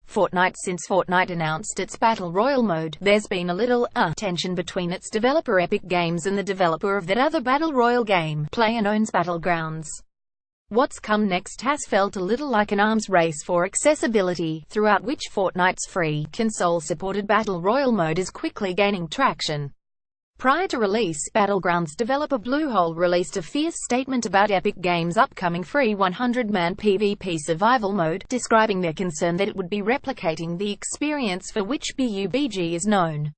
Fortnite. Since Fortnite announced its Battle Royale mode, there's been a little tension between its developer Epic Games and the developer of that other Battle Royale game, PlayerUnknown's Battlegrounds. What's come next has felt a little like an arms race for accessibility, throughout which Fortnite's free, console-supported Battle Royale mode is quickly gaining traction. Prior to release, Battlegrounds developer Bluehole released a fierce statement about Epic Games' upcoming free 100-man PvP survival mode, describing their concern that it would be replicating the experience for which PUBG is known.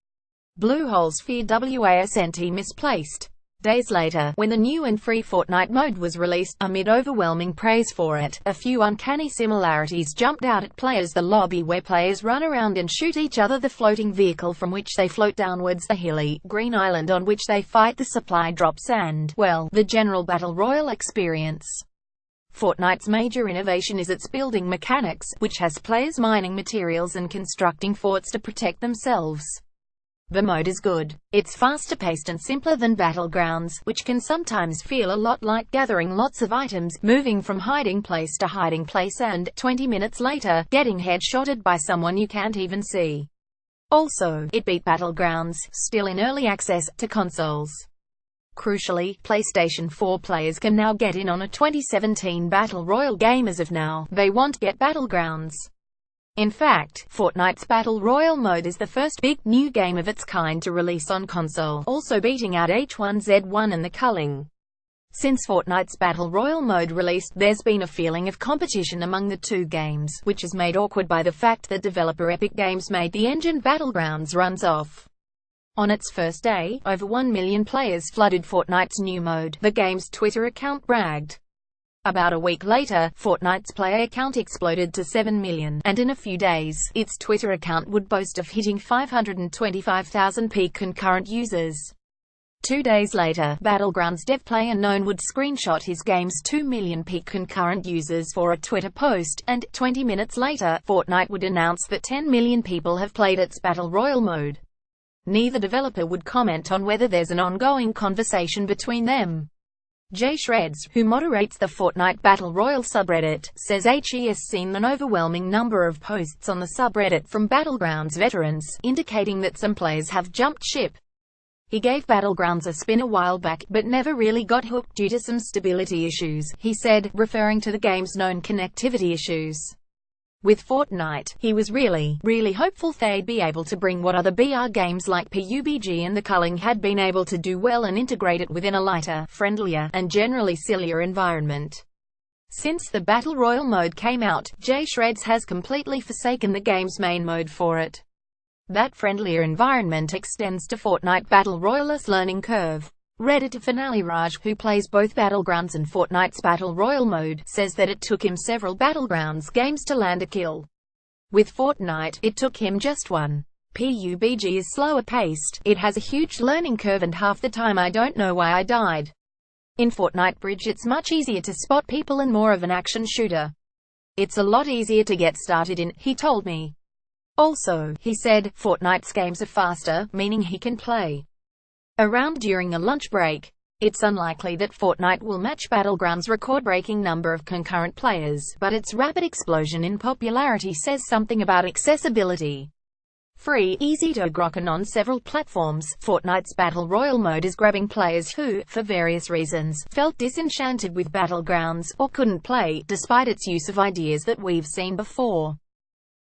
Bluehole's fear wasn't misplaced. Days later, when the new and free Fortnite mode was released, amid overwhelming praise for it, a few uncanny similarities jumped out at players. The lobby where players run around and shoot each other, the floating vehicle from which they float downwards, the hilly, green island on which they fight the supply drops, and, well, the general Battle Royale experience. Fortnite's major innovation is its building mechanics, which has players mining materials and constructing forts to protect themselves. The mode is good. It's faster paced and simpler than Battlegrounds, which can sometimes feel a lot like gathering lots of items, moving from hiding place to hiding place and, 20 minutes later, getting headshotted by someone you can't even see. Also, it beat Battlegrounds, still in early access, to consoles. Crucially, PlayStation 4 players can now get in on a 2017 Battle Royale game. As of now, they won't get Battlegrounds. In fact, Fortnite's Battle Royale mode is the first big, new game of its kind to release on console, also beating out H1Z1 and the culling. Since Fortnite's Battle Royale mode released, there's been a feeling of competition among the two games, which is made awkward by the fact that developer Epic Games made the engine Battlegrounds runs off. On its first day, over 1 million players flooded Fortnite's new mode, the game's Twitter account bragged. About a week later, Fortnite's player count exploded to 7 million, and in a few days, its Twitter account would boast of hitting 525,000 peak concurrent users. 2 days later, Battlegrounds dev PlayerUnknown would screenshot his game's 2 million peak concurrent users for a Twitter post, and, 20 minutes later, Fortnite would announce that 10 million people have played its Battle Royale mode. Neither developer would comment on whether there's an ongoing conversation between them. Jay Shreds, who moderates the Fortnite Battle Royale subreddit, says he has seen an overwhelming number of posts on the subreddit from Battlegrounds veterans, indicating that some players have jumped ship. He gave Battlegrounds a spin a while back, but never really got hooked due to some stability issues, he said, referring to the game's known connectivity issues. With Fortnite, he was really hopeful they'd be able to bring what other BR games like PUBG and the culling had been able to do well and integrate it within a lighter, friendlier, and generally sillier environment. Since the Battle Royale mode came out, Jay Shreds has completely forsaken the game's main mode for it. That friendlier environment extends to Fortnite Battle Royale's learning curve. Redditor Finale Raj, who plays both Battlegrounds and Fortnite's Battle Royale mode, says that it took him several Battlegrounds games to land a kill. With Fortnite, it took him just one. PUBG is slower paced, it has a huge learning curve, and half the time I don't know why I died. In Fortnite Bridge it's much easier to spot people and more of an action shooter. It's a lot easier to get started in, he told me. Also, he said, Fortnite's games are faster, meaning he can play around during a lunch break. It's unlikely that Fortnite will match Battlegrounds' record-breaking number of concurrent players, but its rapid explosion in popularity says something about accessibility. Free, easy to grok and on several platforms, Fortnite's Battle Royale mode is grabbing players who, for various reasons, felt disenchanted with Battlegrounds, or couldn't play, despite its use of ideas that we've seen before.